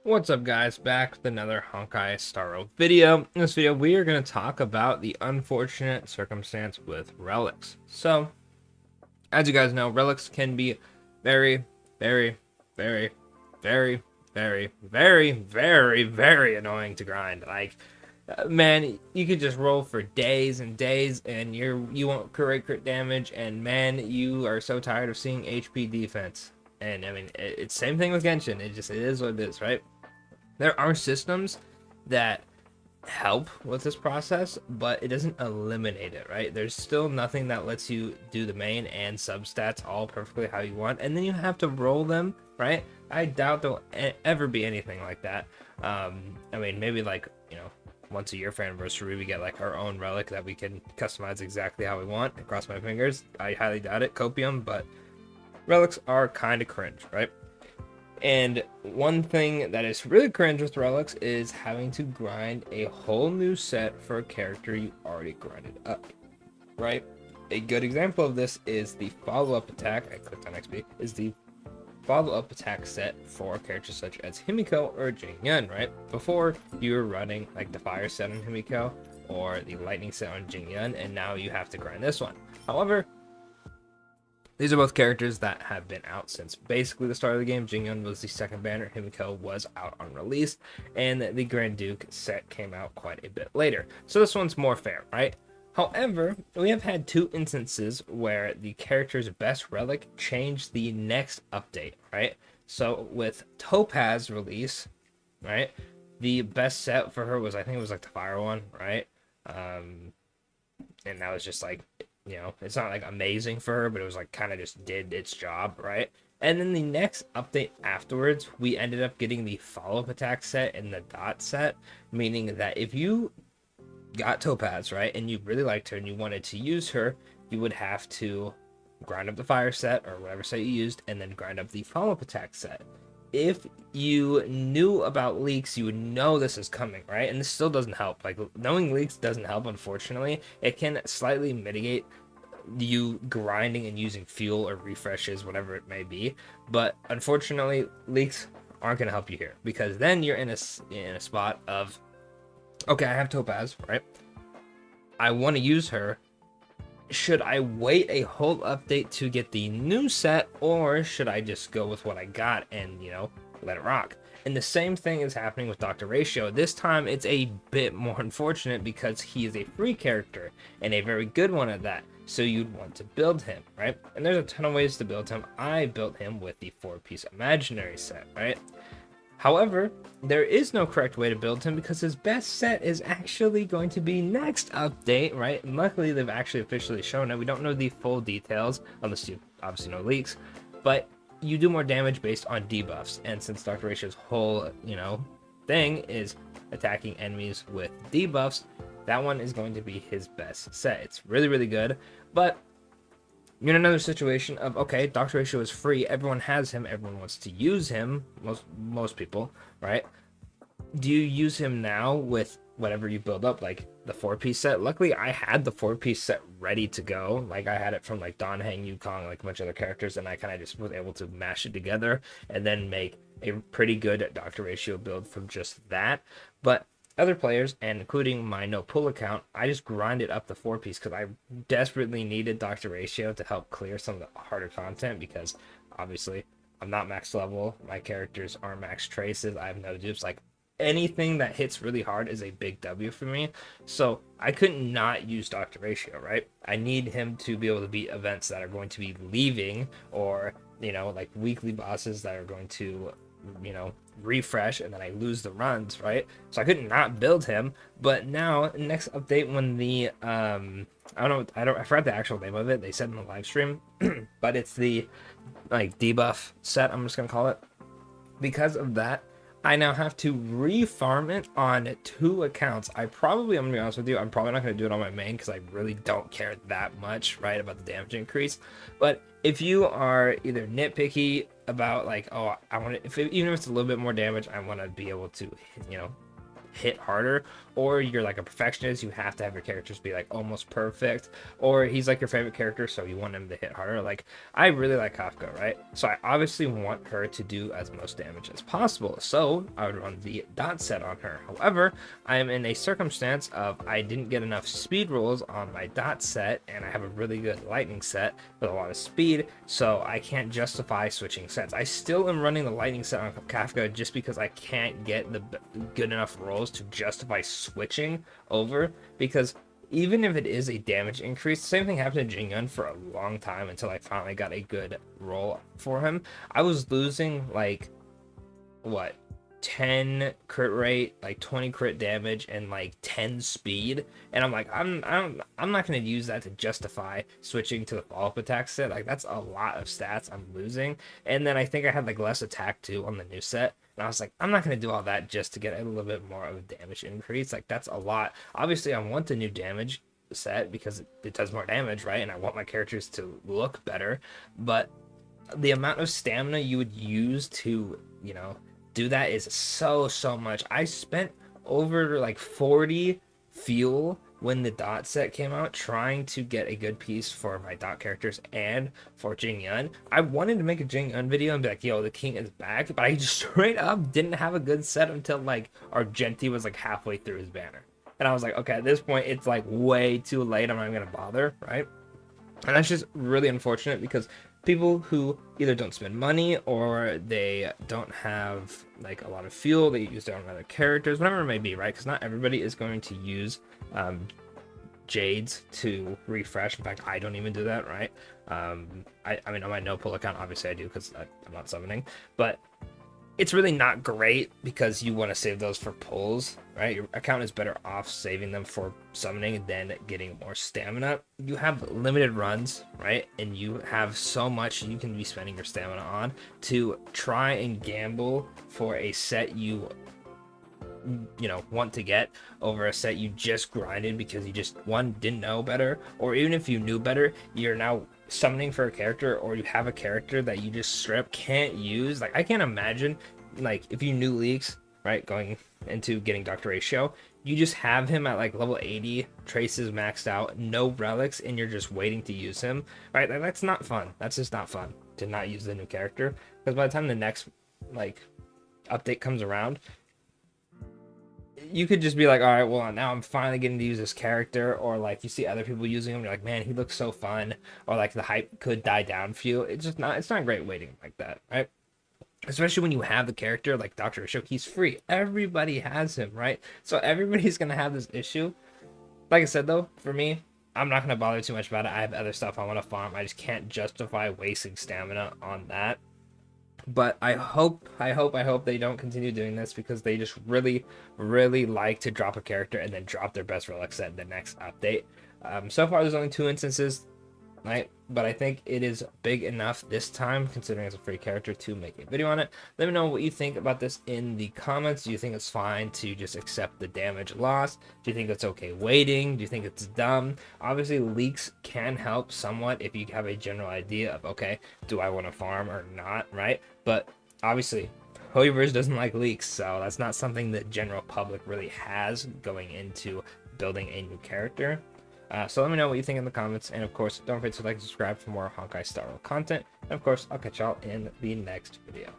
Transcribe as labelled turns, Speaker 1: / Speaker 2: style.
Speaker 1: What's up guys, back with another Honkai Starro video. In this video we are going to talk about the unfortunate circumstance with relics. So, as you guys know, relics can be very, very, very, very, very, very, very, very annoying to grind. Man, you could just roll for days and days and you won't create crit damage, and man, you are so tired of seeing HP defense. And I mean, it's same thing with Genshin. It is what it is, right? There are systems that help with this process, but it doesn't eliminate it, right? There's still nothing that lets you do the main and substats all perfectly how you want, and then you have to roll them, right? I doubt there'll ever be anything like that. I mean, maybe like, once a year for anniversary, we get like our own relic that we can customize exactly how we want. Cross my fingers. I highly doubt it, Copium, but relics are kind of cringe, right? And one thing that is really cringe with relics is having to grind a whole new set for a character you already grinded up, right? A good example of this is the follow-up attack, I clicked on XP, is the follow-up attack set for characters such as Himiko or Jingyun, right? Before, you were running like the fire set on Himiko or the lightning set on Jingyun, and now you have to grind this one. However, these are both characters that have been out since basically the start of the game. Jingyun was the second banner, Himiko was out on release, and the Grand Duke set came out quite a bit later. So this one's more fair, right? However, we have had two instances where the character's best relic changed the next update, right? So with Topaz release, right, the best set for her was, I think it was like the fire one, right? And that was just like, it's not like amazing for her, but it was like kind of just did its job, right? And then the next update afterwards, we ended up getting the follow-up attack set and the dot set, meaning that if you got Topaz, right, and you really liked her and you wanted to use her, you would have to grind up the fire set or whatever set you used, and then grind up the follow-up attack set. If you knew about leaks, you would know this is coming, right? And this still doesn't help. Like, knowing leaks doesn't help, unfortunately. It can slightly mitigate you grinding and using fuel or refreshes, whatever it may be. But unfortunately, leaks aren't going to help you here, because then you're in a spot of, okay, I have Topaz, right? I want to use her. Should I wait a whole update to get the new set, or should I just go with what I got and, let it rock? And the same thing is happening with Dr. Ratio. This time it's a bit more unfortunate because he is a free character and a very good one at that. So you'd want to build him, right? And there's a ton of ways to build him. I built him with the 4-piece imaginary set, right? However, there is no correct way to build him because his best set is actually going to be next update, right? And luckily, they've actually officially shown it. We don't know the full details, unless you obviously know leaks, but you do more damage based on debuffs. And since Dr. Ratio's whole, thing is attacking enemies with debuffs, that one is going to be his best set. It's really, really good, but you're in another situation of, okay, Dr. Ratio is free, everyone has him, everyone wants to use him, most people, right? Do you use him now with whatever you build up, like the 4-piece set? Luckily, I had the 4-piece set ready to go. Like, I had it from like Don Hang, Yukong, like a bunch of other characters, and I kind of just was able to mash it together and then make a pretty good Dr. Ratio build from just that. But other players, and including my no pull account, I just grinded up the 4-piece because I desperately needed Dr. Ratio to help clear some of the harder content, because obviously I'm not max level, my characters aren't max traces, I have no dupes. Like, anything that hits really hard is a big W for me, so I couldn't not use Dr. Ratio, right? I need him to be able to beat events that are going to be leaving, or like weekly bosses that are going to refresh and then I lose the runs, right? So I couldn't not build him. But now, next update, when the I forgot the actual name of it, they said in the live stream, but it's the like debuff set, I'm just gonna call it. Because of that, I now have to refarm it on 2 accounts. I'm gonna be honest with you, I'm probably not gonna do it on my main because I really don't care that much, right, about the damage increase. But if you are either nitpicky about like, oh, I want to, even if it's a little bit more damage, I want to be able to, hit harder, or you're like a perfectionist, you have to have your characters be like almost perfect, or he's like your favorite character, so you want him to hit harder. Like, I really like Kafka, right? So I obviously want her to do as most damage as possible, so I would run the dot set on her. However, I am in a circumstance of I didn't get enough speed rolls on my dot set, and I have a really good lightning set with a lot of speed, so I can't justify switching sets. I still am running the lightning set on Kafka just because I can't get the good enough rolls to justify switching over, because even if it is a damage increase, the same thing happened to Jing Yun for a long time until I finally got a good roll for him. I was losing like what, 10 crit rate, like 20 crit damage, and like 10 speed, and I'm like, I'm not going to use that to justify switching to the follow-up attack set. Like, that's a lot of stats I'm losing. And then I think I had like less attack too on the new set, and I was like, I'm not going to do all that just to get a little bit more of a damage increase. Like, that's a lot. Obviously I want the new damage set because it does more damage, right? And I want my characters to look better, but the amount of stamina you would use to, you know, do that is so much. I spent over like 40 fuel when the dot set came out trying to get a good piece for my dot characters and for Jing Yun. I wanted to make a Jing Yun video and be like, yo, the king is back, but I just straight up didn't have a good set until like Argenti was like halfway through his banner, and I was like, okay, at this point it's like way too late, I'm not even gonna bother, right? And that's just really unfortunate because people who either don't spend money or they don't have like a lot of fuel, they use their own other characters, whatever it may be, right? Because not everybody is going to use Jades to refresh. In fact, I don't even do that, right? I mean, on my no pull account, obviously I do because I'm not summoning, but it's really not great because you want to save those for pulls, right? Your account is better off saving them for summoning than getting more stamina. You have limited runs, right? And you have so much you can be spending your stamina on to try and gamble for a set you know want to get over a set you just grinded because you just didn't know better, or even if you knew better, you're now summoning for a character, or you have a character that you just straight up can't use. Like, I can't imagine, like, if you knew Leaks, right, going into getting Dr. Ratio, you just have him at like level 80, traces maxed out, no relics, and you're just waiting to use him, right? Like, that's not fun. That's just not fun to not use the new character, because by the time the next like update comes around, you could just be like, all right, well, now I'm finally getting to use this character, or like you see other people using him, you're like, man, he looks so fun, or like the hype could die down for you. It's not great waiting like that, right? Especially when you have the character like Dr. Ashok, he's free. Everybody has him, right? So everybody's gonna have this issue. Like I said, though, for me, I'm not gonna bother too much about it. I have other stuff I want to farm. I just can't justify wasting stamina on that. But I hope they don't continue doing this, because they just really like to drop a character and then drop their best relic set in the next update. So far there's only 2 instances, right? But I think it is big enough this time, considering it's a free character, to make a video on it. Let me know what you think about this in the comments. Do you think it's fine to just accept the damage loss? Do you think it's okay waiting? Do you think it's dumb? Obviously, leaks can help somewhat if you have a general idea of, okay, do I want to farm or not, right? But obviously, Hoyoverse doesn't like leaks, so that's not something that general public really has going into building a new character. So let me know what you think in the comments, and of course, don't forget to like and subscribe for more Honkai Star Rail content. And of course, I'll catch y'all in the next video.